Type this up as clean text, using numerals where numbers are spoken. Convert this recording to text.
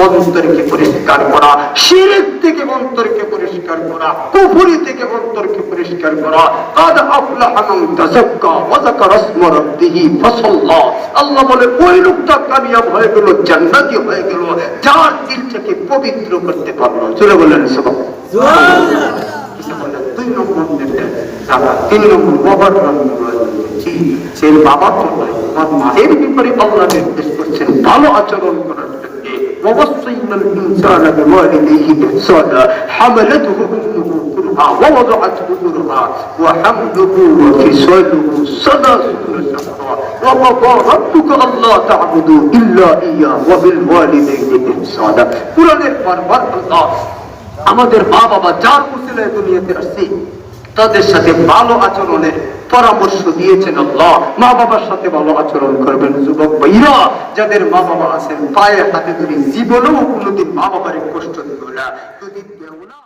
অন্তরকে পরিষ্কার করা, শিরক থেকে অন্তরকে পরিষ্কার করা, কুফরি থেকে অন্তরকে পরিষ্কার করা। কাদ আফলাহা মান তাযাক্কা ওয়া যাকারা ইসমা রাব্বিহি ফাসাল্লা। আল্লাহ বলে ওই লোকটা কামিয়াব হয়ে গেল, জান্নাতি হয়ে গেল, যার দিলটাকে পবিত্র করতে পারলো। চলে বলেন সুবহানাল্লাহ। দুই নম্বর দেখেন, তিন নম্বর বাবার সেই বাবা তো নয়, আমার মায়ের ব্যাপারে আল্লাহ নির্দেশ করছেন ভালো আচরণ করার জন্য। ووصينا الإنسان بوالديه إحسانا حملته أمه كرها ووضعته كرها وحمله وفصاله 30 شهرا وقضى ربك ألا تعبدوا إلا إياه وبالوالدين إحسانا। কুরআনের বারবার আল্লাহ আমাদের মা বাবা যার উসিলায় দুনিয়াতে আসছে তাদের সাথে ভালো আচরণের পরামর্শ দিয়েছেন আল্লাহ। মা বাবার সাথে ভালো আচরণ করবেন। যুবক ভাইরা, যাদের মা বাবা আছেন পায়ে হাতে ধরে জীবনেও কোনোদিন মা বাবার কষ্ট দিও না, যদি দেও না।